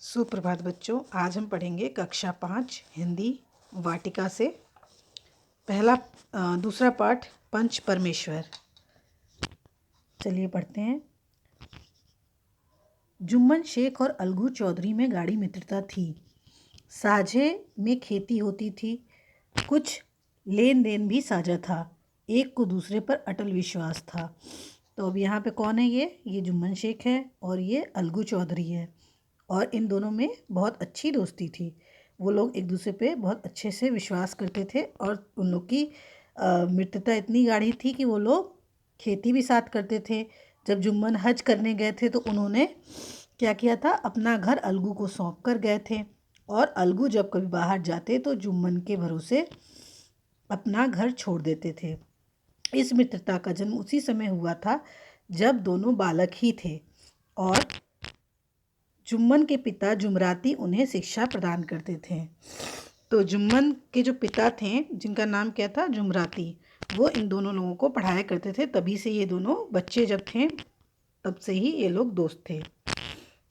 सुप्रभात बच्चों। आज हम पढ़ेंगे कक्षा 5 हिंदी वाटिका से दूसरा पाठ पंच परमेश्वर। चलिए पढ़ते हैं। जुम्मन शेख और अलगू चौधरी में गाढ़ी मित्रता थी। साझे में खेती होती थी, कुछ लेन देन भी साझा था। एक को दूसरे पर अटल विश्वास था। तो अब यहाँ पे कौन है? ये जुम्मन शेख है और ये अलगू चौधरी है। और इन दोनों में बहुत अच्छी दोस्ती थी। वो लोग एक दूसरे पे बहुत अच्छे से विश्वास करते थे और उन लोग की मित्रता इतनी गाढ़ी थी कि वो लोग खेती भी साथ करते थे। जब जुम्मन हज करने गए थे तो उन्होंने क्या किया था, अपना घर अलगू को सौंप कर गए थे। और अलगू जब कभी बाहर जाते तो जुम्मन के भरोसे अपना घर छोड़ देते थे। इस मित्रता का जन्म उसी समय हुआ था जब दोनों बालक ही थे और जुम्मन के पिता जुमराती उन्हें शिक्षा प्रदान करते थे। तो जुम्मन के जो पिता थे, जिनका नाम क्या था, जुमराती, वो इन दोनों लोगों को पढ़ाया करते थे। तभी से ये दोनों बच्चे जब थे तब से ही ये लोग दोस्त थे।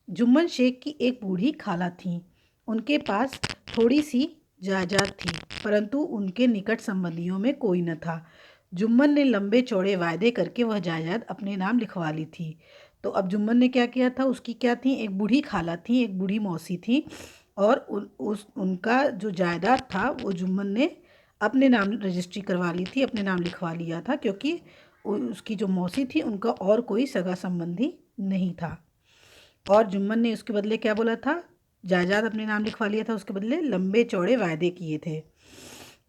जुम्मन शेख की एक बूढ़ी खाला थी। उनके पास थोड़ी सी जायदाद थी, परंतु उनके निकट संबंधियों में कोई न था। जुम्मन ने लंबे चौड़े वायदे करके वह जायदाद अपने नाम लिखवा ली थी। तो अब जुम्मन ने क्या किया था, उसकी क्या थी, एक बूढ़ी खाला थी, एक बूढ़ी मौसी थी। और उनका जो जायदाद था वो जुम्मन ने अपने नाम रजिस्ट्री करवा ली थी, अपने नाम लिखवा लिया था, क्योंकि उसकी जो मौसी थी उनका और कोई सगा संबंधी नहीं था। और जुम्मन ने उसके बदले क्या बोला था, जायदाद अपने नाम लिखवा लिया था, उसके बदले लंबे चौड़े वायदे किए थे।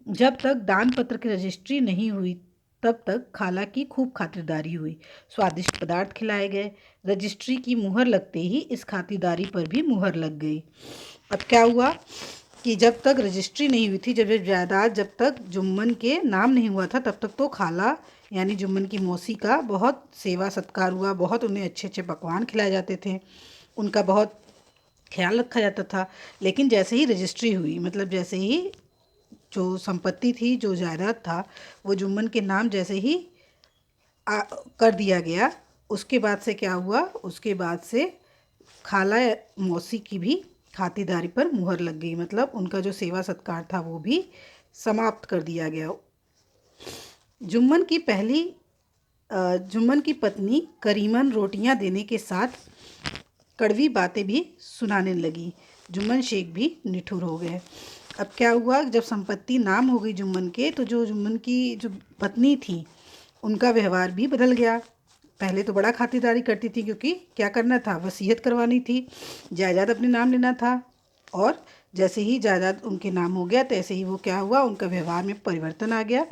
जब तक दान पत्र की रजिस्ट्री नहीं हुई तब तक खाला की खूब खातिरदारी हुई। स्वादिष्ट पदार्थ खिलाए गए। रजिस्ट्री की मुहर लगते ही इस खातिरदारी पर भी मुहर लग गई। अब क्या हुआ कि जब तक रजिस्ट्री नहीं हुई थी, जब जायदाद जब तक जुम्मन के नाम नहीं हुआ था, तब तक तो खाला यानी जुम्मन की मौसी का बहुत सेवा सत्कार हुआ, बहुत उन्हें अच्छे अच्छे पकवान खिलाए जाते थे, उनका बहुत ख्याल रखा जाता था। लेकिन जैसे ही रजिस्ट्री हुई, मतलब जैसे ही जो संपत्ति थी, जो जायदाद था, वो जुम्मन के नाम जैसे ही कर दिया गया, उसके बाद से क्या हुआ, उसके बाद से खाला मौसी की भी खातिरदारी पर मुहर लग गई। मतलब उनका जो सेवा सत्कार था वो भी समाप्त कर दिया गया। जुम्मन की पत्नी करीमन रोटियां देने के साथ कड़वी बातें भी सुनाने लगी। जुम्मन शेख भी निठुर हो गए। अब क्या हुआ, जब संपत्ति नाम हो गई जुम्मन के, तो जो जुम्मन की जो पत्नी थी उनका व्यवहार भी बदल गया। पहले तो बड़ा खातिरदारी करती थी, क्योंकि क्या करना था, वसीयत करवानी थी, जायदाद अपने नाम लेना था। और जैसे ही जायदाद उनके नाम हो गया तैसे ही वो क्या हुआ, उनका व्यवहार में परिवर्तन आ गया।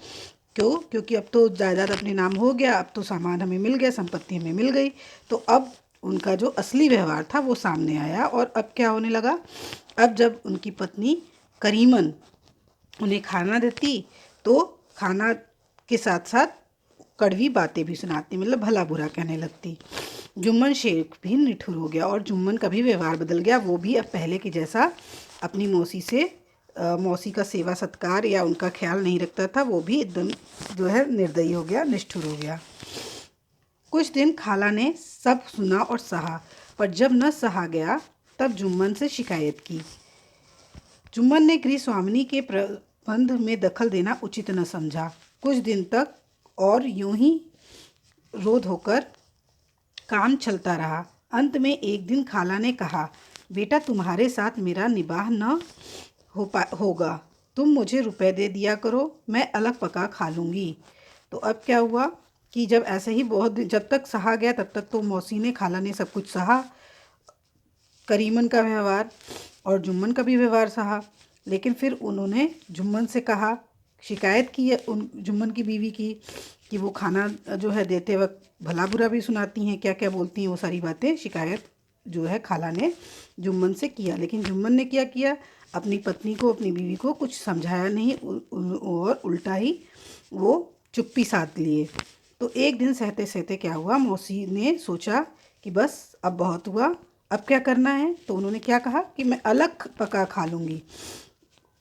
क्योंकि अब तो जायदाद अपने नाम हो गया, अब तो सामान हमें मिल गया, संपत्ति हमें मिल गई। तो अब उनका जो असली व्यवहार था वो सामने आया। और अब क्या होने लगा, अब जब उनकी पत्नी करीमन उन्हें खाना देती तो खाना के साथ साथ कड़वी बातें भी सुनाती, मतलब भला बुरा कहने लगती। जुम्मन शेख भी निठुर हो गया और जुम्मन का भी व्यवहार बदल गया। वो भी अब पहले की जैसा अपनी मौसी का सेवा सत्कार या उनका ख्याल नहीं रखता था। वो भी एकदम जो है निर्दयी हो गया, निष्ठुर हो गया। कुछ दिन खाला ने सब सुना और सहा, पर जब न सहा गया तब जुम्मन से शिकायत की। जुम्मन ने गृह स्वामिनी के प्रबंध में दखल देना उचित न समझा। कुछ दिन तक और यूं ही रोध होकर काम चलता रहा। अंत में एक दिन खाला ने कहा, बेटा तुम्हारे साथ मेरा निबाह न होगा, तुम मुझे रुपए दे दिया करो, मैं अलग पका खा लूँगी। तो अब क्या हुआ कि जब ऐसे ही बहुत दिन, जब तक सहा गया तब तक तो मौसी ने, खाला ने सब कुछ सहा, करीमन का व्यवहार और जुम्मन का भी व्यवहार सहा। लेकिन फिर उन्होंने जुम्मन से कहा, शिकायत की है उन जुम्मन की बीवी की, कि वो खाना जो है देते वक्त भला बुरा भी सुनाती हैं, क्या क्या बोलती हैं, वो सारी बातें शिकायत जो है खाला ने जुम्मन से किया। लेकिन जुम्मन ने क्या किया, अपनी पत्नी को, अपनी बीवी को कुछ समझाया नहीं और उल्टा ही वो चुप्पी साध लिए। तो एक दिन सहते सहते क्या हुआ, मौसी ने सोचा कि बस अब बहुत हुआ, अब क्या करना है। तो उन्होंने क्या कहा कि मैं अलग पका खा लूँगी।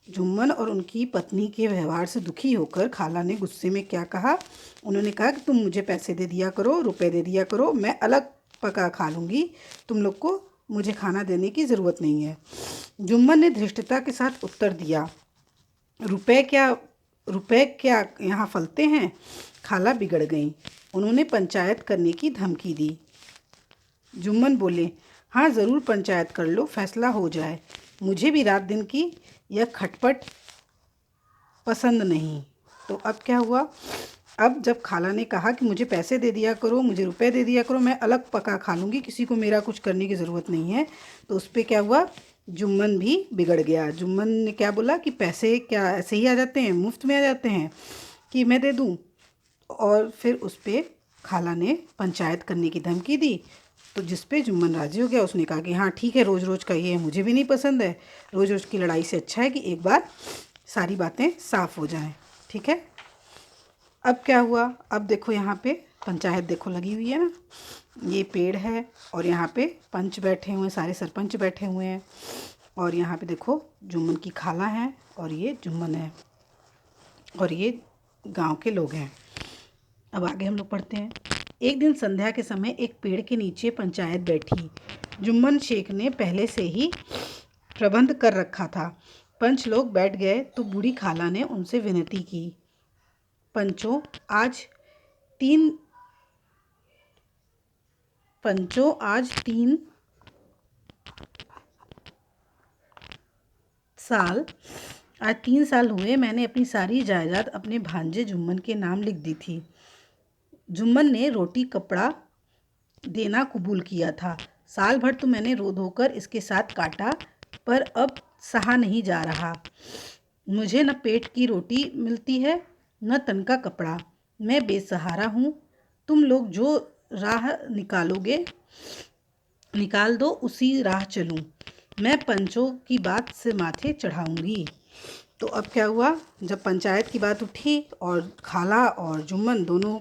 जुम्मन और उनकी पत्नी के व्यवहार से दुखी होकर खाला ने गुस्से में क्या कहा, उन्होंने कहा कि तुम मुझे पैसे दे दिया करो, रुपए दे दिया करो, मैं अलग पका खा लूँगी, तुम लोग को मुझे खाना देने की ज़रूरत नहीं है। जुम्मन ने धृष्टता के साथ उत्तर दिया, रुपए क्या यहाँ फलते हैं? खाला बिगड़ गई। उन्होंने पंचायत करने की धमकी दी। जुम्मन बोले, हाँ ज़रूर पंचायत कर लो, फैसला हो जाए। मुझे भी रात दिन की यह खटपट पसंद नहीं। तो अब क्या हुआ? अब जब खाला ने कहा कि मुझे पैसे दे दिया करो, मुझे रुपए दे दिया करो, मैं अलग पका खा लूँगी, किसी को मेरा कुछ करने की ज़रूरत नहीं है, तो उस पर क्या हुआ? जुम्मन भी बिगड़ गया। जुम्मन ने क्या बोला कि पैसे क्या ऐसे ही आ जाते हैं, मुफ्त में आ जाते हैं कि मैं दे दूँ? और फिर उस पर खाला ने पंचायत करने की धमकी दी। तो जिस पे जुम्मन राजी हो गया। उसने कहा कि हाँ ठीक है, रोज़ रोज़ का ये मुझे भी नहीं पसंद है, रोज़ रोज़ की लड़ाई से अच्छा है कि एक बार सारी बातें साफ़ हो जाएं। ठीक है। अब क्या हुआ? अब देखो यहाँ पे पंचायत देखो लगी हुई है ना, ये पेड़ है और यहाँ पे पंच बैठे हुए हैं, सारे सरपंच बैठे हुए हैं, और यहाँ पे देखो जुम्मन की खाला है और ये जुम्मन है और ये गांव के लोग हैं। अब आगे हम लोग पढ़ते हैं। एक दिन संध्या के समय एक पेड़ के नीचे पंचायत बैठी। जुम्मन शेख ने पहले से ही प्रबंध कर रखा था। पंच लोग बैठ गए तो बूढ़ी खाला ने उनसे विनती की, पंचों आज 3 साल हुए मैंने अपनी सारी जायदाद अपने भांजे जुम्मन के नाम लिख दी थी। जुम्मन ने रोटी कपड़ा देना कबूल किया था। साल भर तो मैंने रो धोकर इसके साथ काटा, पर अब सहा नहीं जा रहा। मुझे न पेट की रोटी मिलती है न तन का कपड़ा। मैं बेसहारा हूँ। तुम लोग जो राह निकाल दो उसी राह चलूँ। मैं पंचों की बात से माथे चढ़ाऊंगी। तो अब क्या हुआ? जब पंचायत की बात उठी और खाला और जुम्मन दोनों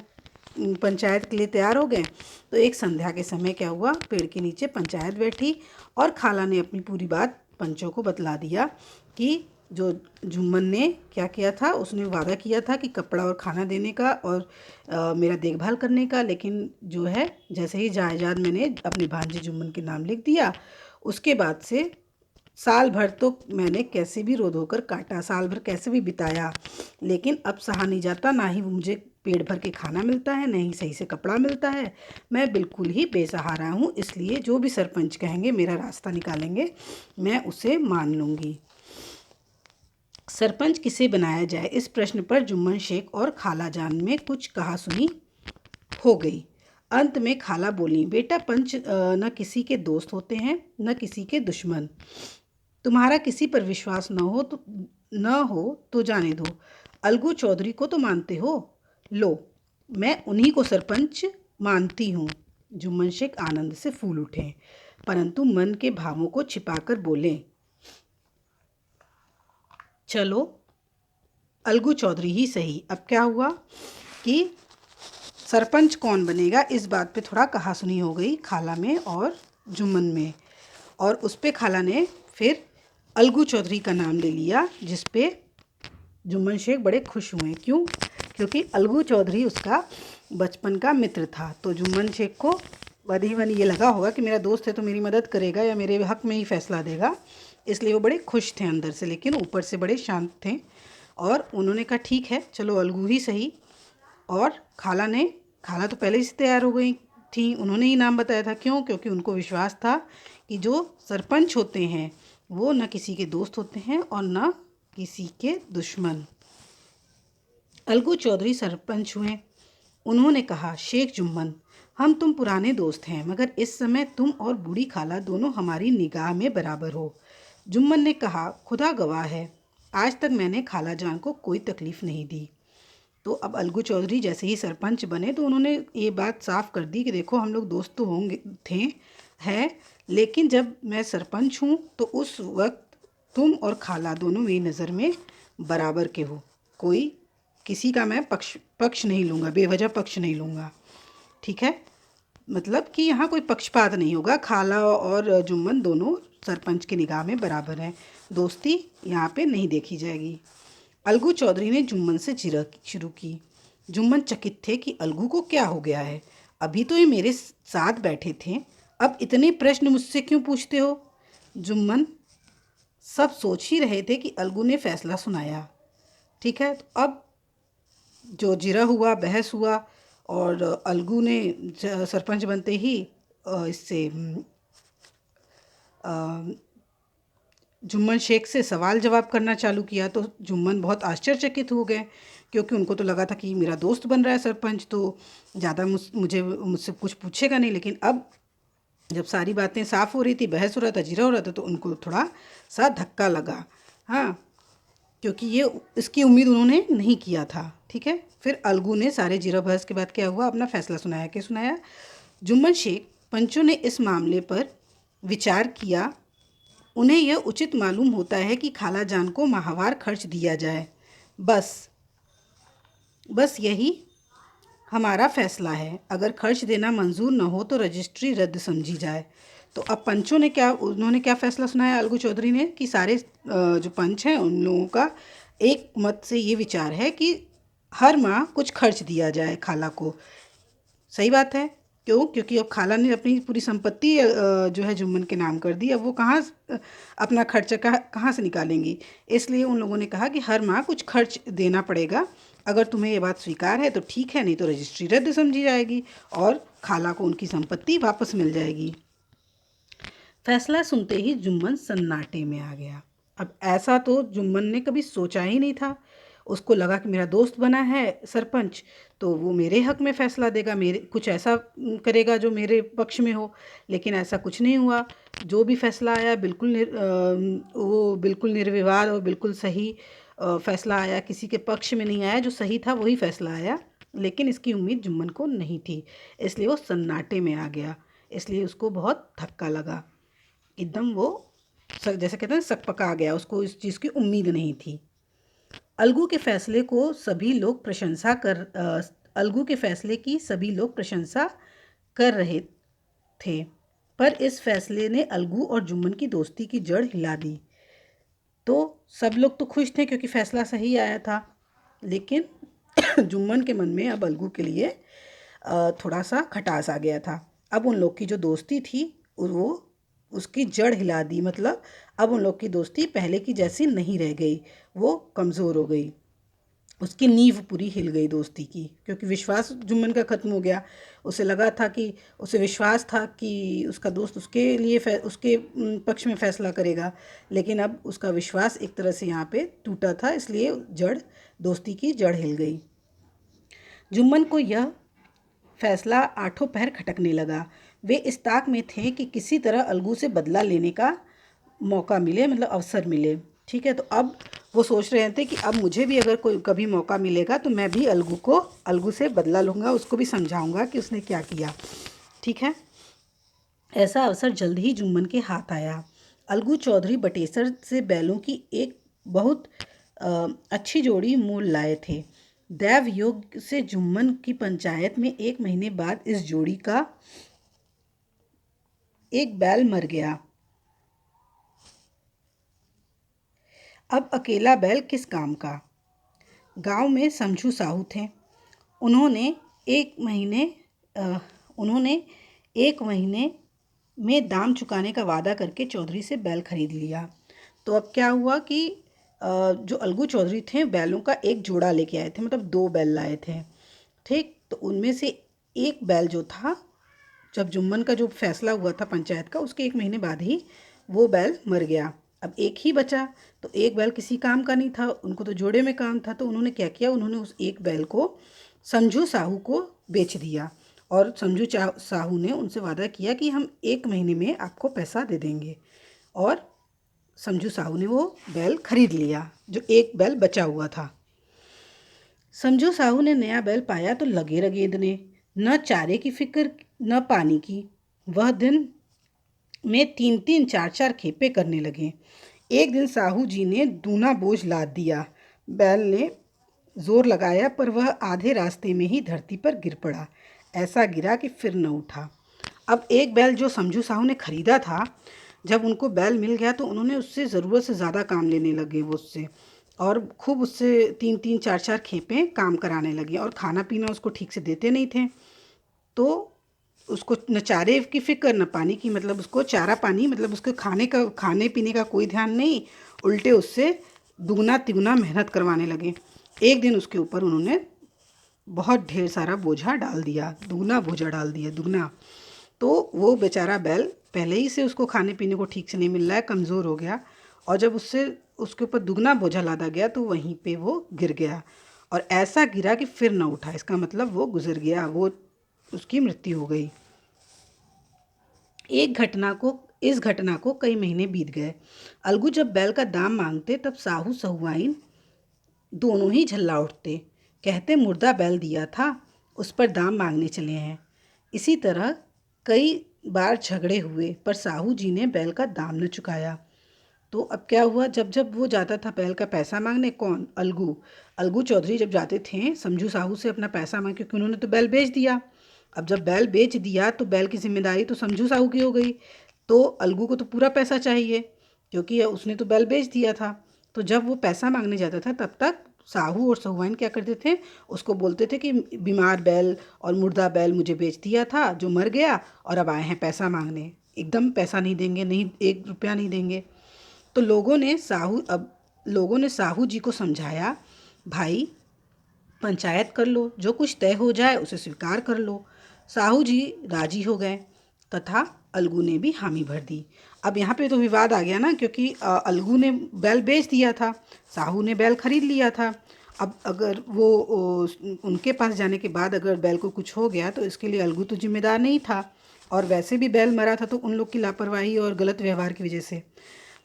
पंचायत के लिए तैयार हो गए, तो एक संध्या के समय क्या हुआ? पेड़ के नीचे पंचायत बैठी और खाला ने अपनी पूरी बात पंचों को बतला दिया कि जो जुम्मन ने क्या किया था, उसने वादा किया था कि कपड़ा और खाना देने का और मेरा देखभाल करने का, लेकिन जो है जैसे ही जायदाद मैंने अपने भांजे जुम्मन के नाम लिख दिया, उसके बाद से साल भर तो मैंने कैसे भी रो धोकर काटा, साल भर कैसे भी बिताया, लेकिन अब सहा नहीं जाता। ना ही मुझे पेट भर के खाना मिलता है, नहीं सही से कपड़ा मिलता है। मैं बिल्कुल ही बेसहारा हूँ। इसलिए जो भी सरपंच कहेंगे, मेरा रास्ता निकालेंगे, मैं उसे मान लूँगी। सरपंच किसे बनाया जाए, इस प्रश्न पर जुम्मन शेख और खाला जान में कुछ कहा सुनी हो गई। अंत में खाला बोली, बेटा पंच न किसी के दोस्त होते हैं न किसी के दुश्मन। तुम्हारा किसी पर विश्वास न हो तो जाने दो। अलगू चौधरी को तो मानते हो, लो मैं उन्हीं को सरपंच मानती हूँ। जुम्मन शेख आनंद से फूल उठे, परंतु मन के भावों को छिपाकर बोले, चलो अलगू चौधरी ही सही। अब क्या हुआ कि सरपंच कौन बनेगा, इस बात पे थोड़ा कहासुनी हो गई खाला में और जुम्मन में, और उस पे खाला ने फिर अलगू चौधरी का नाम ले लिया, जिस पे जुम्मन शेख बड़े खुश हुए। क्यों? क्योंकि अलगू चौधरी उसका बचपन का मित्र था। तो जुम्मन शेख को बधी बनी ये लगा होगा कि मेरा दोस्त है तो मेरी मदद करेगा या मेरे हक में ही फैसला देगा, इसलिए वो बड़े खुश थे अंदर से, लेकिन ऊपर से बड़े शांत थे। और उन्होंने कहा ठीक है, चलो अलगू ही सही। और खाला तो पहले से तैयार हो गई थी, उन्होंने ही नाम बताया था। क्यों? क्योंकि उनको विश्वास था कि जो सरपंच होते हैं वो न किसी के दोस्त होते हैं और न किसी के दुश्मन। अलगू चौधरी सरपंच हुए। उन्होंने कहा, शेख जुम्मन, हम तुम पुराने दोस्त हैं, मगर इस समय तुम और बूढ़ी खाला दोनों हमारी निगाह में बराबर हो। जुम्मन ने कहा, खुदा गवाह है, आज तक मैंने खाला जान को कोई तकलीफ़ नहीं दी। तो अब अलगू चौधरी जैसे ही सरपंच बने तो उन्होंने ये बात साफ कर दी कि देखो हम लोग दोस्त तो होंगे थे हैं, लेकिन जब मैं सरपंच हूँ तो उस वक्त तुम और खाला दोनों मेरी नज़र में बराबर के हो। कोई किसी का मैं पक्ष नहीं लूँगा, बेवजह पक्ष नहीं लूँगा। ठीक है, मतलब कि यहाँ कोई पक्षपात नहीं होगा। खाला और जुम्मन दोनों सरपंच की निगाह में बराबर हैं, दोस्ती यहाँ पे नहीं देखी जाएगी। अलगू चौधरी ने जुम्मन से झिड़क शुरू की। जुम्मन चकित थे कि अलगू को क्या हो गया है। अभी तो ये मेरे साथ बैठे थे, अब इतने प्रश्न मुझसे क्यों पूछते हो? जुम्मन सब सोच ही रहे थे कि अलगू ने फैसला सुनाया। ठीक है, तो अब जो जिरा हुआ, बहस हुआ और अलगू ने सरपंच बनते ही इससे जुम्मन शेख से सवाल जवाब करना चालू किया। तो जुम्मन बहुत आश्चर्यचकित हो गए, क्योंकि उनको तो लगा था कि मेरा दोस्त बन रहा है सरपंच, तो ज़्यादा मुझसे कुछ पूछेगा नहीं। लेकिन अब जब सारी बातें साफ हो रही थी, बहस हो रहा था, जिरा हो रहा था, तो उनको थोड़ा सा धक्का लगा। हाँ, क्योंकि ये इसकी उम्मीद उन्होंने नहीं किया था। ठीक है, फिर अलगू ने सारे जिरा बहस के बाद क्या हुआ, अपना फैसला सुनाया। क्या सुनाया? जुम्मन शेख पंचों ने इस मामले पर विचार किया। उन्हें यह उचित मालूम होता है कि खाला जान को माहवार खर्च दिया जाए। बस बस यही हमारा फैसला है। अगर खर्च देना मंजूर न हो तो रजिस्ट्री रद्द समझी जाए। तो अब पंचों ने उन्होंने क्या फैसला सुनाया अलगू चौधरी ने, कि सारे जो पंच हैं उन लोगों का एक मत से ये विचार है कि हर माह कुछ खर्च दिया जाए खाला को। सही बात है। क्यों? क्योंकि अब खाला ने अपनी पूरी संपत्ति जो है जुम्मन के नाम कर दी। अब वो अपना खर्चा कहाँ से निकालेंगी? इसलिए उन लोगों ने कहा कि हर माह कुछ खर्च देना पड़ेगा। अगर तुम्हें ये बात स्वीकार है तो ठीक है, नहीं तो रजिस्ट्री रद्द समझी जाएगी और खाला को उनकी संपत्ति वापस मिल जाएगी। फैसला सुनते ही जुम्मन सन्नाटे में आ गया। अब ऐसा तो जुम्मन ने कभी सोचा ही नहीं था। उसको लगा कि मेरा दोस्त बना है सरपंच, तो वो मेरे हक में फ़ैसला देगा, मेरे कुछ ऐसा करेगा जो मेरे पक्ष में हो। लेकिन ऐसा कुछ नहीं हुआ। जो भी फ़ैसला आया वो बिल्कुल निर्विवाद और बिल्कुल सही फ़ैसला आया। किसी के पक्ष में नहीं आया, जो सही था वही फ़ैसला आया। लेकिन इसकी उम्मीद जुम्मन को नहीं थी, इसलिए वो सन्नाटे में आ गया। इसलिए उसको बहुत धक्का लगा। एकदम वो जैसे कहते हैं सकपका गया, उसको इस चीज़ की उम्मीद नहीं थी। अलगू के फैसले को सभी लोग प्रशंसा कर अलगू के फैसले की सभी लोग प्रशंसा कर रहे थे, पर इस फैसले ने अलगू और जुम्मन की दोस्ती की जड़ हिला दी। तो सब लोग तो खुश थे क्योंकि फैसला सही आया था, लेकिन जुम्मन के मन में अब अलगू के लिए थोड़ा सा खटास आ गया था। अब उन लोग की जो दोस्ती थी वो उसकी जड़ हिला दी। मतलब अब उन लोग की दोस्ती पहले की जैसी नहीं रह गई, वो कमज़ोर हो गई। उसकी नींव पूरी हिल गई दोस्ती की, क्योंकि विश्वास जुम्मन का ख़त्म हो गया। उसे लगा था कि उसे विश्वास था कि उसका दोस्त उसके लिए उसके पक्ष में फ़ैसला करेगा, लेकिन अब उसका विश्वास एक तरह से यहाँ पे टूटा था, इसलिए दोस्ती की जड़ हिल गई। जुम्मन को यह फैसला आठों पहर खटकने लगा। वे इस ताक में थे कि किसी तरह अलगू से बदला लेने का मौका मिले, मतलब अवसर मिले। ठीक है, तो अब वो सोच रहे थे कि अब मुझे भी अगर कोई कभी मौका मिलेगा तो मैं भी अलगू से बदला लूँगा, उसको भी समझाऊंगा कि उसने क्या किया। ठीक है, ऐसा अवसर जल्द ही जुम्मन के हाथ आया। अलगू चौधरी बटेसर से बैलों की एक बहुत अच्छी जोड़ी मोल लाए थे। दैव योग से जुम्मन की पंचायत में 1 महीने बाद इस जोड़ी का एक बैल मर गया। अब अकेला बैल किस काम का? गांव में समझू साहू थे। उन्होंने एक महीने उन्होंने 1 महीने में दाम चुकाने का वादा करके चौधरी से बैल खरीद लिया। तो अब क्या हुआ कि जो अलगू चौधरी थे बैलों का एक जोड़ा लेके आए थे, मतलब 2 बैल लाए थे। ठीक, तो उनमें से एक बैल जो था, जब जुम्मन का जो फैसला हुआ था पंचायत का, उसके 1 महीने बाद ही वो बैल मर गया। अब एक ही बचा, तो एक बैल किसी काम का नहीं था, उनको तो जोड़े में काम था। तो उन्होंने क्या किया, उन्होंने उस एक बैल को समझू साहू को बेच दिया और साहू ने उनसे वादा किया कि हम 1 महीने में आपको पैसा दे देंगे। और समझू साहू ने वो बैल खरीद लिया, जो एक बैल बचा हुआ था। समझू साहू ने नया बैल पाया तो लगे रगेदने, न चारे की फिक्र न पानी की। वह दिन में 3-3 4-4 खेपे करने लगे। एक दिन साहू जी ने दूना बोझ लाद दिया। बैल ने जोर लगाया, पर वह आधे रास्ते में ही धरती पर गिर पड़ा। ऐसा गिरा कि फिर न उठा। अब एक बैल जो समझू साहू ने खरीदा था, जब उनको बैल मिल गया तो उन्होंने उससे ज़रूरत से ज़्यादा काम लेने लगे वो उससे, और खूब उससे 3-3 4-4 खेपें काम कराने लगे, और खाना पीना उसको ठीक से देते नहीं थे। तो उसको न चारे की फिक्र न पानी की, मतलब उसको चारा पानी, मतलब उसके खाने पीने का कोई ध्यान नहीं, उल्टे उससे दुगना तिगुना मेहनत करवाने लगे। एक दिन उसके ऊपर उन्होंने बहुत ढेर सारा बोझा डाल दिया, दुगना बोझा डाल दिया, दुगना। तो वो बेचारा बैल पहले ही से उसको खाने पीने को ठीक से नहीं मिल रहा है, कमज़ोर हो गया, और जब उसके ऊपर दुगना बोझा लादा गया तो वहीं पे वो गिर गया, और ऐसा गिरा कि फिर ना उठा। इसका मतलब वो गुजर गया, वो उसकी मृत्यु हो गई। इस घटना को कई महीने बीत गए। अलगू जब बैल का दाम मांगते तब साहू सहुआइन दोनों ही झल्ला उठते, कहते मुर्दा बैल दिया था, उस पर दाम मांगने चले हैं। इसी तरह कई बार झगड़े हुए, पर साहू जी ने बैल का दाम न चुकाया। तो अब क्या हुआ, जब जब वो जाता था बैल का पैसा मांगने, कौन, अलगू अलगू चौधरी जब जाते थे समझू साहू से अपना पैसा मांग, क्योंकि उन्होंने तो बैल बेच दिया। अब जब बैल बेच दिया तो बैल की जिम्मेदारी तो समझू साहू की हो गई, तो अलगू को तो पूरा पैसा चाहिए, क्योंकि उसने तो बैल बेच दिया था। तो जब वो पैसा मांगने जाता था तब तक साहू और सहुआइन क्या करते थे, उसको बोलते थे कि बीमार बैल और मुर्दा बैल मुझे बेच दिया था, जो मर गया, और अब आए हैं पैसा मांगने, एकदम पैसा नहीं देंगे, नहीं 1 रुपया नहीं देंगे। तो लोगों ने साहू जी को समझाया, भाई पंचायत कर लो, जो कुछ तय हो जाए उसे स्वीकार कर लो। साहू जी राजी हो गए तथा अलगू ने भी हामी भर दी। अब यहाँ पे तो विवाद आ गया ना, क्योंकि अलगू ने बैल बेच दिया था, साहू ने बैल खरीद लिया था। अब अगर वो उनके पास जाने के बाद अगर बैल को कुछ हो गया तो इसके लिए अलगू तो जिम्मेदार नहीं था, और वैसे भी बैल मरा था तो उन लोग की लापरवाही और गलत व्यवहार की वजह से।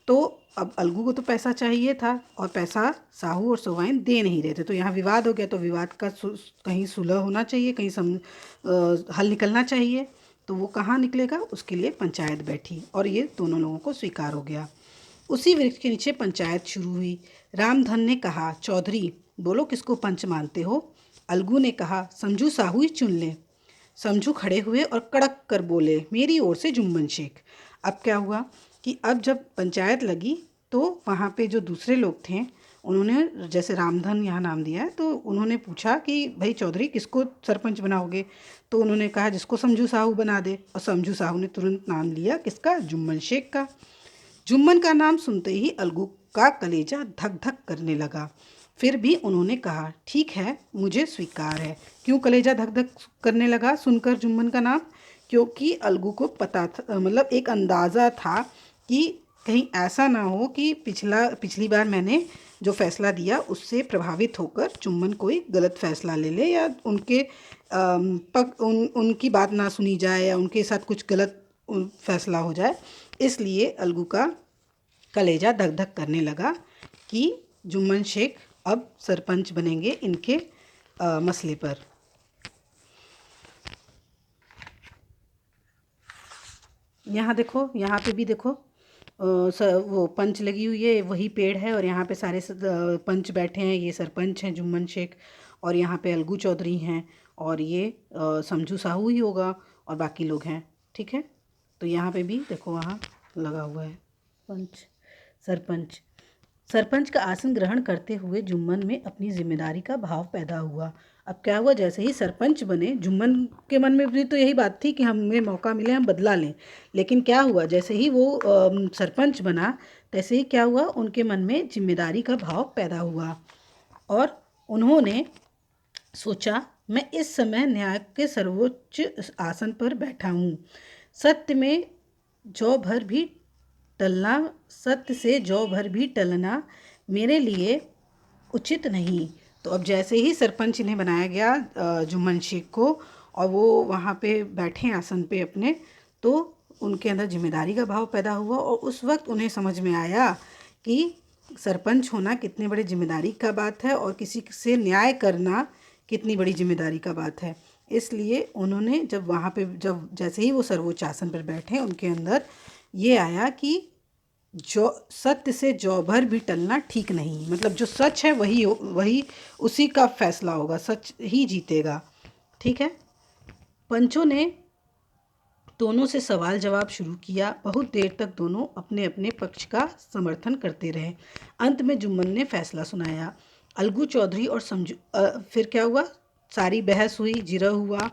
तो अब अलगू को तो पैसा चाहिए था, और पैसा साहू और सहुआइन दे नहीं रहे थे, तो यहाँ विवाद हो गया। तो विवाद का कहीं सुलह होना चाहिए, कहीं हल निकलना चाहिए। तो वो कहाँ निकलेगा, उसके लिए पंचायत बैठी, और ये दोनों लोगों को स्वीकार हो गया। उसी वृक्ष के नीचे पंचायत शुरू हुई। रामधन ने कहा, चौधरी बोलो किसको पंच मानते हो। अलगू ने कहा, समझू साहू ही चुन ले। समझू खड़े हुए और कड़क कर बोले, मेरी ओर से जुम्मन शेख। अब क्या हुआ कि अब जब पंचायत लगी तो वहाँ पे जो दूसरे लोग थे, उन्होंने जैसे रामधन यहाँ नाम दिया है, तो उन्होंने पूछा कि भाई चौधरी किसको सरपंच बनाओगे। तो उन्होंने कहा जिसको समझू साहू बना दे, और समझू साहू ने तुरंत नाम लिया किसका, जुम्मन शेख का। जुम्मन का नाम सुनते ही अलगू का कलेजा धक धक करने लगा। फिर भी उन्होंने कहा, ठीक है, मुझे स्वीकार है। क्यों कलेजा धक धक करने लगा सुनकर जुम्मन का नाम, क्योंकि अलगू को पता था, मतलब एक अंदाज़ा था कि कहीं ऐसा ना हो कि पिछली बार मैंने जो फैसला दिया उससे प्रभावित होकर जुम्मन कोई गलत फैसला ले ले, या उनकी बात ना सुनी जाए, या उनके साथ कुछ गलत फैसला हो जाए। इसलिए अलगू का कलेजा धक धक करने लगा कि जुम्मन शेख अब सरपंच बनेंगे इनके मसले पर। यहाँ देखो, यहाँ पे भी देखो, वो पंच लगी हुई है, वही पेड़ है, और यहाँ पे सारे पंच बैठे हैं। ये सरपंच हैं जुम्मन शेख, और यहाँ पे अलगू चौधरी हैं, और ये समझू साहू ही होगा, और बाकी लोग हैं। ठीक है, तो यहाँ पे भी देखो वहाँ लगा हुआ है पंच, सरपंच। सरपंच का आसन ग्रहण करते हुए जुम्मन में अपनी जिम्मेदारी का भाव पैदा हुआ। अब क्या हुआ, जैसे ही सरपंच बने, जुम्मन के मन में भी तो यही बात थी कि हमें मौका मिले, हम बदला लें। लेकिन क्या हुआ, जैसे ही वो सरपंच बना, तैसे ही क्या हुआ, उनके मन में जिम्मेदारी का भाव पैदा हुआ, और उन्होंने सोचा, मैं इस समय न्याय के सर्वोच्च आसन पर बैठा हूँ। सत्य में जौ भर भी टलना सत्य से जौ भर भी टलना मेरे लिए उचित नहीं। तो अब जैसे ही सरपंच इन्हें बनाया गया जुम्मन शेख को, और वो वहाँ पे बैठे आसन पे अपने, तो उनके अंदर जिम्मेदारी का भाव पैदा हुआ, और उस वक्त उन्हें समझ में आया कि सरपंच होना कितनी बड़ी जिम्मेदारी का बात है, और किसी से न्याय करना कितनी बड़ी जिम्मेदारी का बात है। इसलिए उन्होंने जब जैसे ही वो सर्वोच्च आसन पर बैठे, उनके अंदर ये आया कि जो सत्य से जौ भर भी टलना ठीक नहीं, मतलब जो सच है वही उसी का फैसला होगा, सच ही जीतेगा। ठीक है, पंचों ने दोनों से सवाल जवाब शुरू किया। बहुत देर तक दोनों अपने अपने पक्ष का समर्थन करते रहे। अंत में जुम्मन ने फैसला सुनाया। अलगू चौधरी और फिर क्या हुआ, सारी बहस हुई, जिरह हुआ।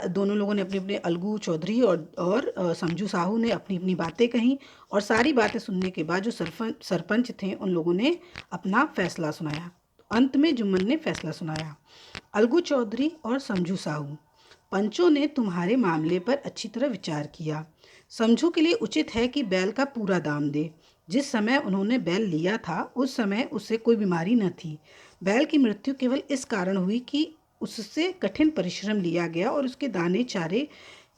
दोनों लोगों ने अपने अपने, अलगू चौधरी और समझू साहू ने अपनी अपनी बातें कहीं, और सारी बातें सुनने के बाद जो सरपंच थे उन लोगों ने अपना फैसला सुनाया। अंत में जुम्मन ने फैसला सुनाया। अलगू चौधरी और समझू साहू, पंचों ने तुम्हारे मामले पर अच्छी तरह विचार किया। समझू के लिए उचित है कि बैल का पूरा दाम दे। जिस समय उन्होंने बैल लिया था उस समय उससे कोई बीमारी न थी। बैल की मृत्यु केवल इस कारण हुई कि उससे कठिन परिश्रम लिया गया और उसके दाने चारे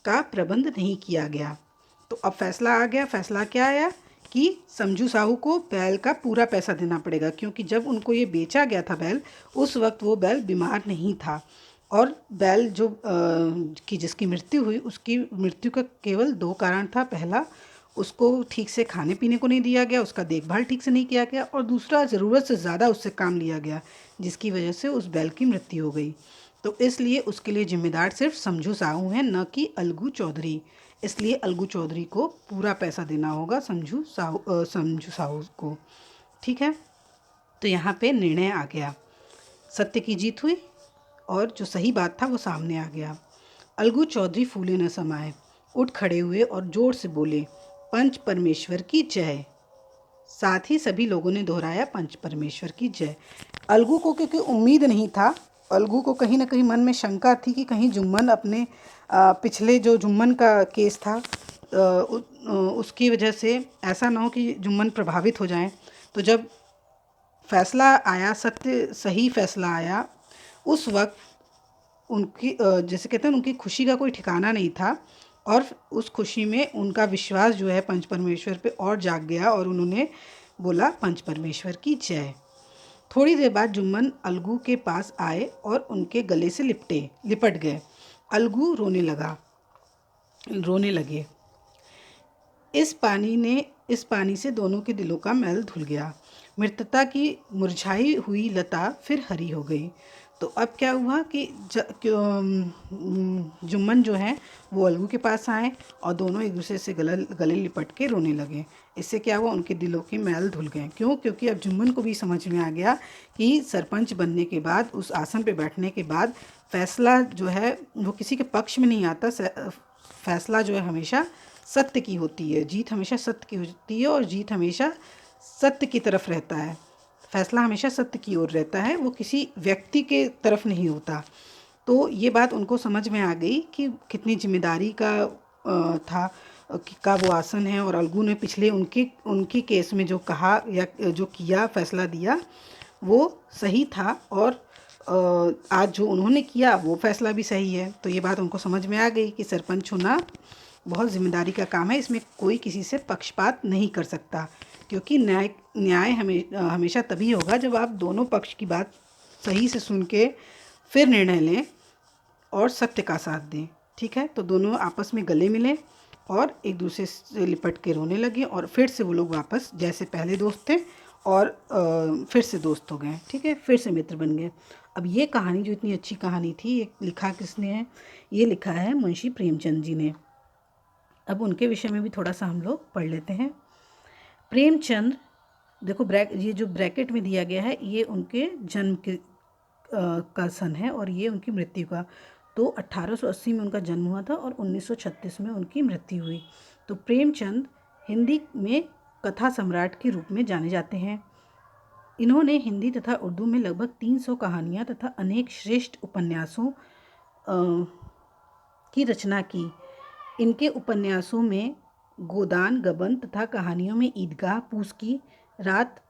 का प्रबंध नहीं किया गया। तो अब फैसला आ गया। फैसला क्या आया कि समझू साहू को बैल का पूरा पैसा देना पड़ेगा, क्योंकि जब उनको ये बेचा गया था बैल, उस वक्त वो बैल बीमार नहीं था। और बैल जो की जिसकी मृत्यु हुई, उसकी मृत्यु का केवल 2 कारण था। पहला, उसको ठीक से खाने पीने को नहीं दिया गया, उसका देखभाल ठीक से नहीं किया गया, और दूसरा, ज़रूरत से ज़्यादा उससे काम लिया गया, जिसकी वजह से उस बैल की मृत्यु हो गई। तो इसलिए उसके लिए जिम्मेदार सिर्फ समझू साहू हैं, न कि अलगू चौधरी। इसलिए अलगू चौधरी को पूरा पैसा देना होगा समझू साहू को। ठीक है, तो यहाँ पे निर्णय आ गया, सत्य की जीत हुई और जो सही बात था वो सामने आ गया। अलगू चौधरी फूले न समाये, उठ खड़े हुए और जोर से बोले, पंच परमेश्वर की जय। साथ ही सभी लोगों ने दोहराया, पंच परमेश्वर की जय। अलगू को क्योंकि उम्मीद नहीं था, अलगू को कहीं ना कहीं मन में शंका थी कि कहीं जुम्मन अपने पिछले जो जुम्मन का केस था उसकी वजह से ऐसा ना हो कि जुम्मन प्रभावित हो जाएं। तो जब फैसला आया, सत्य सही फैसला आया, उस वक्त उनकी जैसे कहते हैं उनकी खुशी का कोई ठिकाना नहीं था, और उस खुशी में उनका विश्वास जो है पंच परमेश्वर पे और जाग गया, और उन्होंने बोला, पंच परमेश्वर की जय। थोड़ी देर बाद जुम्मन अलगू के पास आए और उनके गले से लिपट गए। अलगू रोने लगे। इस पानी से दोनों के दिलों का मैल धुल गया। मृतता की मुरझाई हुई लता फिर हरी हो गई। तो अब क्या हुआ कि जुम्मन जो है वो अलगू के पास आए और दोनों एक दूसरे से गले लिपट के रोने लगे। इससे क्या हुआ, उनके दिलों के मैल धुल गए। क्यों? क्योंकि अब जुम्मन को भी समझ में आ गया कि सरपंच बनने के बाद, उस आसन पे बैठने के बाद, फैसला जो है वो किसी के पक्ष में नहीं आता। फैसला जो है हमेशा सत्य की होती है, जीत हमेशा सत्य की होती है, और जीत हमेशा सत्य की तरफ रहता है। फैसला हमेशा सत्य की ओर रहता है, वो किसी व्यक्ति के तरफ नहीं होता। तो ये बात उनको समझ में आ गई कि कितनी जिम्मेदारी था का वो आसन है, और अलगू ने पिछले उनकी केस में जो कहा या जो किया, फैसला दिया, वो सही था, और आज जो उन्होंने किया वो फैसला भी सही है। तो ये बात उनको समझ में आ गई कि सरपंच होना बहुत जिम्मेदारी का काम है, इसमें कोई किसी से पक्षपात नहीं कर सकता, क्योंकि न्याय हमेशा तभी होगा जब आप दोनों पक्ष की बात सही से सुन के फिर निर्णय लें और सत्य का साथ दें। ठीक है, तो दोनों आपस में गले मिले और एक दूसरे से लिपट के रोने लगे, और फिर से वो लोग वापस जैसे पहले दोस्त थे और फिर से दोस्त हो गए। ठीक है, फिर से मित्र बन गए। अब ये कहानी जो इतनी अच्छी कहानी थी, ये लिखा किसने है? ये लिखा है मुंशी प्रेमचंद जी ने। अब उनके विषय में भी थोड़ा सा हम लोग पढ़ लेते हैं। प्रेमचंद, देखो ये जो ब्रैकेट में दिया गया है, ये उनके जन्म के का सन है, और ये उनकी मृत्यु का। तो 1880 में उनका जन्म हुआ था और 1936 में उनकी मृत्यु हुई। तो प्रेमचंद हिंदी में कथा सम्राट के रूप में जाने जाते हैं। इन्होंने हिंदी तथा उर्दू में लगभग 300 कहानियाँ तथा अनेक श्रेष्ठ उपन्यासों की रचना की। इनके उपन्यासों में गोदान, गबन तथा कहानियों में ईदगाह, पूस की रात,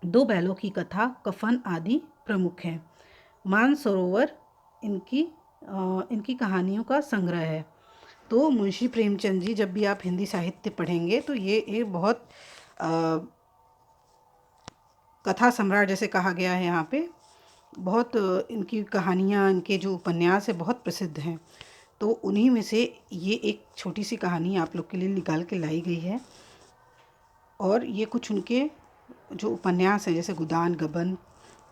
दो बैलों की कथा, कफन आदि प्रमुख हैं। मानसरोवर इनकी कहानियों का संग्रह है। तो मुंशी प्रेमचंद जी, जब भी आप हिंदी साहित्य पढ़ेंगे तो ये बहुत कथा सम्राट जैसे कहा गया है यहाँ पे। बहुत इनकी कहानियाँ, इनके जो उपन्यास है बहुत प्रसिद्ध हैं। तो उन्हीं में से ये एक छोटी सी कहानी आप लोग के लिए निकाल के लाई गई है। और ये कुछ उनके जो उपन्यास हैं, जैसे गोदान, गबन,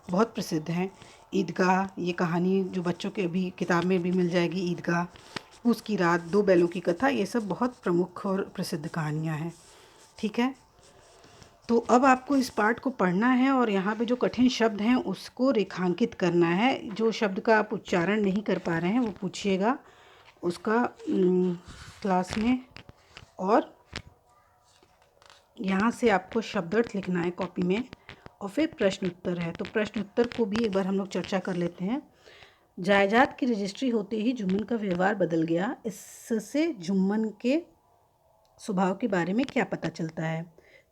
बहुत प्रसिद्ध हैं। ईदगाह, ये कहानी जो बच्चों के अभी किताब में भी मिल जाएगी, ईदगाह, पूस की रात, दो बैलों की कथा, ये सब बहुत प्रमुख और प्रसिद्ध कहानियाँ हैं। ठीक है, तो अब आपको इस पार्ट को पढ़ना है और यहाँ पे जो कठिन शब्द हैं उसको रेखांकित करना है। जो शब्द का आप उच्चारण नहीं कर पा रहे हैं वो पूछिएगा उसका क्लास में। और यहाँ से आपको शब्दार्थ लिखना है कॉपी में और फिर प्रश्न उत्तर है। तो प्रश्न उत्तर को भी एक बार हम लोग चर्चा कर लेते हैं। जायदाद की रजिस्ट्री होते ही जुम्मन का व्यवहार बदल गया। इससे जुम्मन के स्वभाव के बारे में क्या पता चलता है?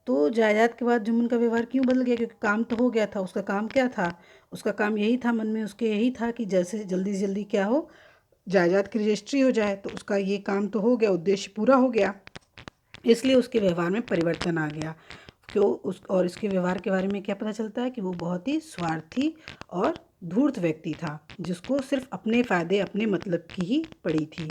तो जायदाद के बाद जुम्मन का व्यवहार क्यों बदल गया? क्योंकि काम तो हो गया था। उसका काम क्या था? उसका काम यही था, मन में उसके यही था कि जैसे जल्दी से जल्दी क्या हो, जायदाद की रजिस्ट्री हो जाए। तो उसका ये काम तो हो गया, उद्देश्य पूरा हो गया, इसलिए उसके व्यवहार में परिवर्तन आ गया। क्यों? और इसके व्यवहार के बारे में क्या पता चलता है कि वो बहुत ही स्वार्थी और धूर्त व्यक्ति था, जिसको सिर्फ अपने फ़ायदे, अपने मतलब की ही पड़ी थी।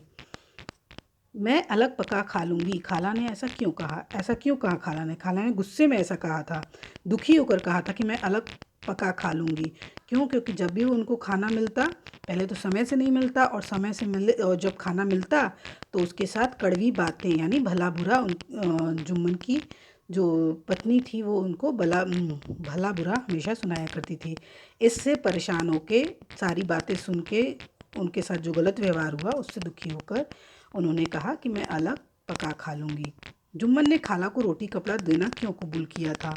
मैं अलग पका खा लूँगी। खाला ने ऐसा क्यों कहा? ऐसा क्यों कहा खाला ने? खाला ने गुस्से में ऐसा कहा था, दुखी होकर कहा था कि मैं अलग पका खा लूँगी। क्यों? क्योंकि जब भी उनको खाना मिलता, पहले तो समय से नहीं मिलता, और समय से मिले और जब खाना मिलता तो उसके साथ कड़वी बातें यानी भला बुरा जुम्मन की जो पत्नी थी वो उनको भला बुरा हमेशा सुनाया करती थी। इससे परेशान होके, सारी बातें सुन के, उनके साथ जो गलत व्यवहार हुआ उससे दुखी होकर उन्होंने कहा कि मैं अलग पका खा लूँगी। जुम्मन ने खाला को रोटी कपड़ा देना क्यों कबूल किया था?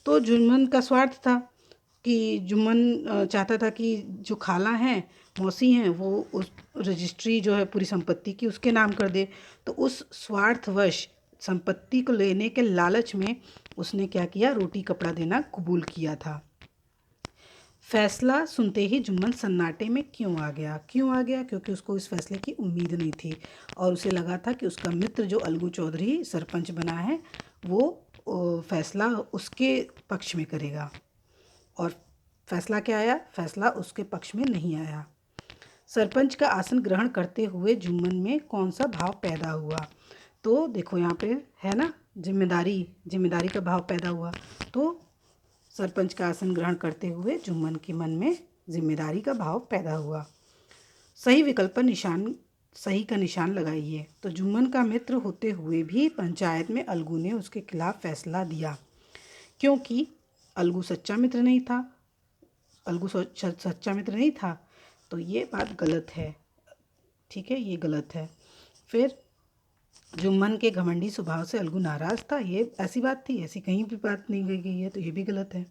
तो जुम्मन का स्वार्थ था कि जुम्मन चाहता था कि जो खाला हैं, मौसी हैं, वो उस रजिस्ट्री जो है पूरी संपत्ति की उसके नाम कर दे। तो उस स्वार्थवश संपत्ति को लेने के लालच में उसने क्या किया? रोटी कपड़ा देना कबूल किया था। फैसला सुनते ही जुम्मन सन्नाटे में क्यों आ गया? क्यों आ गया? क्योंकि उसको इस फैसले की उम्मीद नहीं थी और उसे लगा था कि उसका मित्र जो अलगू चौधरी सरपंच बना है वो फैसला उसके पक्ष में करेगा। और फैसला क्या आया? फैसला उसके पक्ष में नहीं आया। सरपंच का आसन ग्रहण करते हुए जुम्मन में कौन सा भाव पैदा हुआ? तो देखो यहाँ पे है ना, जिम्मेदारी का भाव पैदा हुआ। तो सरपंच का आसन ग्रहण करते हुए जुम्मन के मन में जिम्मेदारी का भाव पैदा हुआ। सही विकल्प पर सही का निशान लगाइए। तो जुम्मन का मित्र होते हुए भी पंचायत में अलगू ने उसके खिलाफ फैसला दिया, क्योंकि अलगू सच्चा मित्र नहीं था। सच्चा मित्र नहीं था, तो ये बात गलत है। ठीक है, ये गलत है। फिर जुम्मन के घमंडी स्वभाव से अलगू नाराज था, ये ऐसी बात थी, ऐसी कहीं भी बात नहीं कही गई है, तो ये भी गलत है।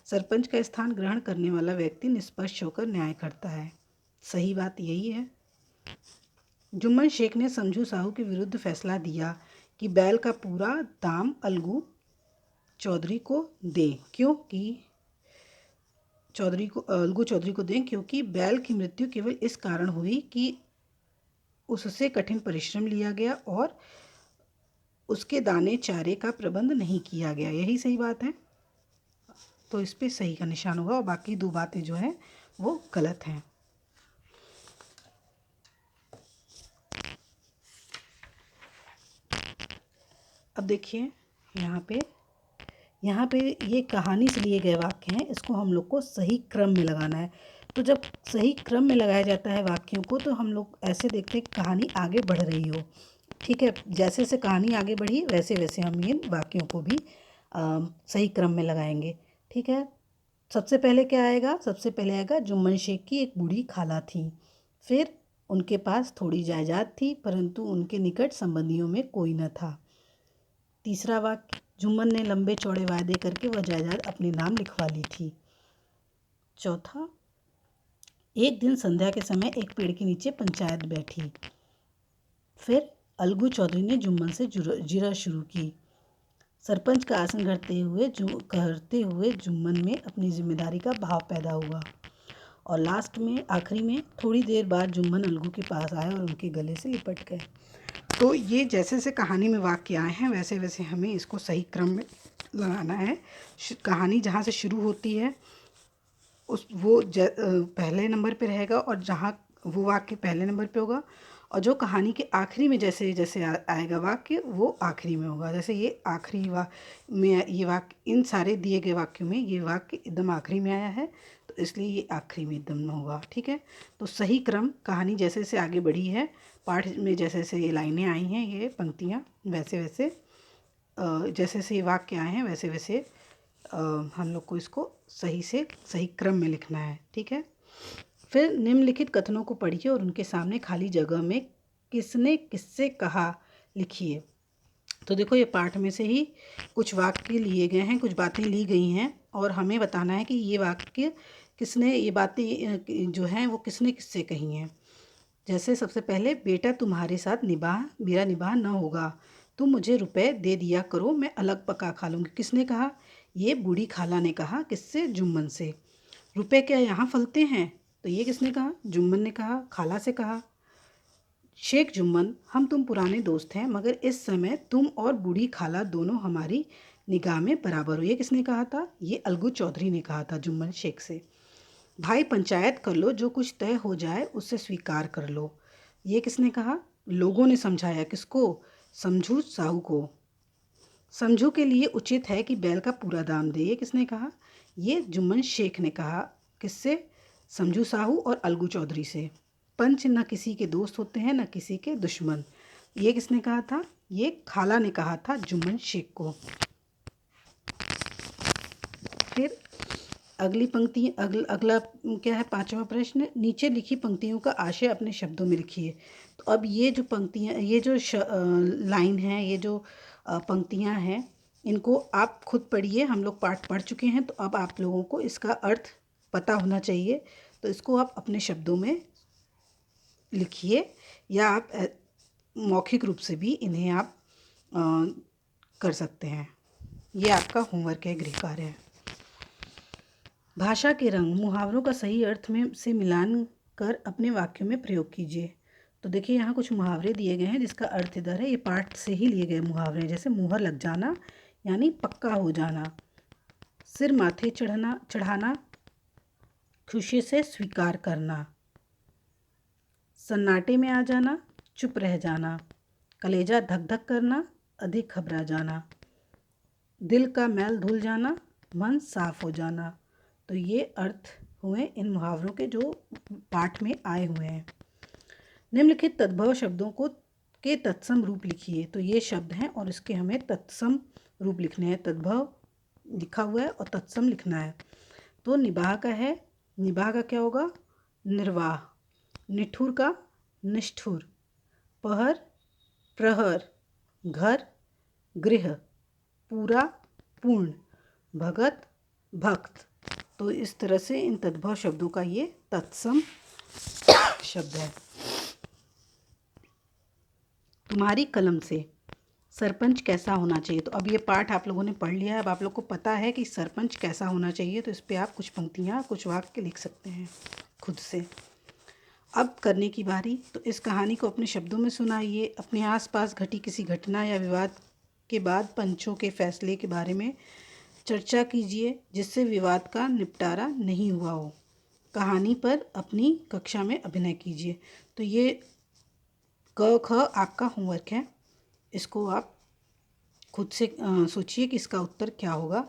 सरपंच का स्थान ग्रहण करने वाला व्यक्ति निष्पक्ष होकर न्याय करता है, सही बात यही है। जुम्मन शेख ने समझू साहू के विरुद्ध फैसला दिया कि बैल का पूरा दाम अलगू चौधरी को दें, अलगू चौधरी को दें, क्योंकि बैल की मृत्यु केवल इस कारण हुई कि उससे कठिन परिश्रम लिया गया और उसके दाने चारे का प्रबंध नहीं किया गया। यही सही बात है, तो इस पे सही का निशान होगा और बाकी दो बातें जो हैं वो गलत हैं। अब देखिए यहाँ पे ये कहानी से लिए गए वाक्य हैं, इसको हम लोग को सही क्रम में लगाना है। तो जब सही क्रम में लगाया जाता है वाक्यों को, तो हम लोग ऐसे देखते हैं कि कहानी आगे बढ़ रही हो। ठीक है, जैसे जैसे कहानी आगे बढ़ी वैसे वैसे हम इन वाक्यों को भी सही क्रम में लगाएंगे। ठीक है, सबसे पहले क्या आएगा? सबसे पहले आएगा जुम्मन शेख की एक बूढ़ी खाला थी। फिर उनके पास थोड़ी जायदाद थी, परंतु उनके निकट संबंधियों में कोई न था। तीसरा वाक्य, जुम्मन ने लंबे चौड़े वायदे करके वह जायदाद अपने नाम लिखवा ली थी। चौथा, एक दिन संध्या के समय एक पेड़ के नीचे पंचायत बैठी। फिर अलगू चौधरी ने जुम्मन से जिरा शुरू की। सरपंच का आसन करते हुए जुम्मन में अपनी जिम्मेदारी का भाव पैदा हुआ। और लास्ट में, आखिरी में, थोड़ी देर बाद जुम्मन अलगू के पास आया और उनके गले से लिपट गए। तो ये जैसे जैसे कहानी में वाक्य आए हैं वैसे वैसे हमें इसको सही क्रम में लगाना है। कहानी जहाँ से शुरू होती है पहले नंबर पे रहेगा, और जहाँ वो वाक्य पहले नंबर पे होगा, और जो कहानी के आखिरी में जैसे जैसे आएगा वाक्य वो आखिरी में होगा। जैसे ये आखिरी में ये वाक्य, इन सारे दिए गए वाक्यों में ये वाक्य एकदम आखिरी में आया है, तो इसलिए ये आखिरी में एकदम में होगा। ठीक है, तो सही क्रम, कहानी जैसे जैसे आगे बढ़ी है, पाठ में जैसे जैसे ये लाइनें आई हैं, ये पंक्तियाँ, वैसे वैसे जैसे से ये वाक्य आए हैं वैसे वैसे हम लोग को इसको सही से सही क्रम में लिखना है। ठीक है। फिर निम्नलिखित कथनों को पढ़िए और उनके सामने खाली जगह में किसने किससे कहा लिखिए। तो देखो ये पाठ में से ही कुछ वाक्य लिए गए हैं, कुछ बातें ली गई हैं और हमें बताना है कि ये वाक्य किसने, ये बातें जो हैं वो किसने किससे कही हैं। जैसे सबसे पहले, बेटा तुम्हारे साथ निभाह मेरा निभाह न होगा, तुम मुझे रुपए दे दिया करो, मैं अलग पका खा लूँगी। किसने कहा? ये बूढ़ी खाला ने कहा। किससे? जुम्मन से। रुपए क्या यहाँ फलते हैं? तो ये किसने कहा? जुम्मन ने कहा, खाला से कहा। शेख जुम्मन, हम तुम पुराने दोस्त हैं मगर इस समय तुम और बूढ़ी खाला दोनों हमारी निगाह में बराबर हो। ये किसने कहा था? ये अलगू चौधरी ने कहा था जुम्मन शेख से। भाई पंचायत कर लो, जो कुछ तय हो जाए उससे स्वीकार कर लो। ये किसने कहा? लोगों ने समझाया। किसको? समझू साहू को। समझू के लिए उचित है कि बैल का पूरा दाम दे। ये किसने कहा? ये जुम्मन शेख ने कहा। किससे? समझू साहू और अलगू चौधरी से। पंच न किसी के दोस्त होते हैं न किसी के दुश्मन। ये किसने कहा था? ये खाला ने कहा था जुम्मन शेख को। फिर अगली पंक्ति अगला क्या है? पांचवा प्रश्न, नीचे लिखी पंक्तियों का आशय अपने शब्दों में लिखिए। तो अब ये जो पंक्तियाँ, ये जो लाइन है, ये जो पंक्तियाँ हैं, इनको आप खुद पढ़िए। हम लोग पाठ पढ़ चुके हैं तो अब आप लोगों को इसका अर्थ पता होना चाहिए। तो इसको आप अपने शब्दों में लिखिए या आप मौखिक रूप से भी इन्हें आप अ, कर सकते हैं। ये आपका होमवर्क है, गृह कार्य है। भाषा के रंग, मुहावरों का सही अर्थ में से मिलान कर अपने वाक्यों में प्रयोग कीजिए। तो देखिए यहाँ कुछ मुहावरे दिए गए हैं जिसका अर्थ इधर है। ये पाठ से ही लिए गए मुहावरे हैं। जैसे मुहर लग जाना यानी पक्का हो जाना, सिर माथे चढ़ाना, खुशी से स्वीकार करना, सन्नाटे में आ जाना, चुप रह जाना, कलेजा धक धक करना, अधिक घबरा जाना, दिल का मैल धुल जाना, मन साफ हो जाना। तो ये अर्थ हुए इन मुहावरों के जो पाठ में आए हुए हैं। निम्नलिखित तद्भव शब्दों को के तत्सम रूप लिखिए। तो ये शब्द हैं और इसके हमें तत्सम रूप लिखने हैं। तद्भव लिखा हुआ है और तत्सम लिखना है। तो निबाह का है, निबाह का क्या होगा? निर्वाह। निठुर का निष्ठुर। पहर प्रहर। घर गृह। पूरा पूर्ण। भगत भक्त। तो इस तरह से इन तद्भव शब्दों का ये तत्सम शब्द है। तुम्हारी कलम से सरपंच कैसा होना चाहिए। तो अब ये पाठ आप लोगों ने पढ़ लिया है। अब आप लोग को पता है कि सरपंच कैसा होना चाहिए। तो इस पे आप कुछ पंक्तियाँ, कुछ वाक्य लिख सकते हैं खुद से। अब करने की बारी। तो इस कहानी को अपने शब्दों में सुनाइए। अपने आसपास घटी किसी घटना या विवाद के बाद पंचों के फैसले के बारे में चर्चा कीजिए जिससे विवाद का निपटारा नहीं हुआ हो। कहानी पर अपनी कक्षा में अभिनय कीजिए। तो ये क ख आपका होमवर्क है। इसको आप खुद से सोचिए कि इसका उत्तर क्या होगा।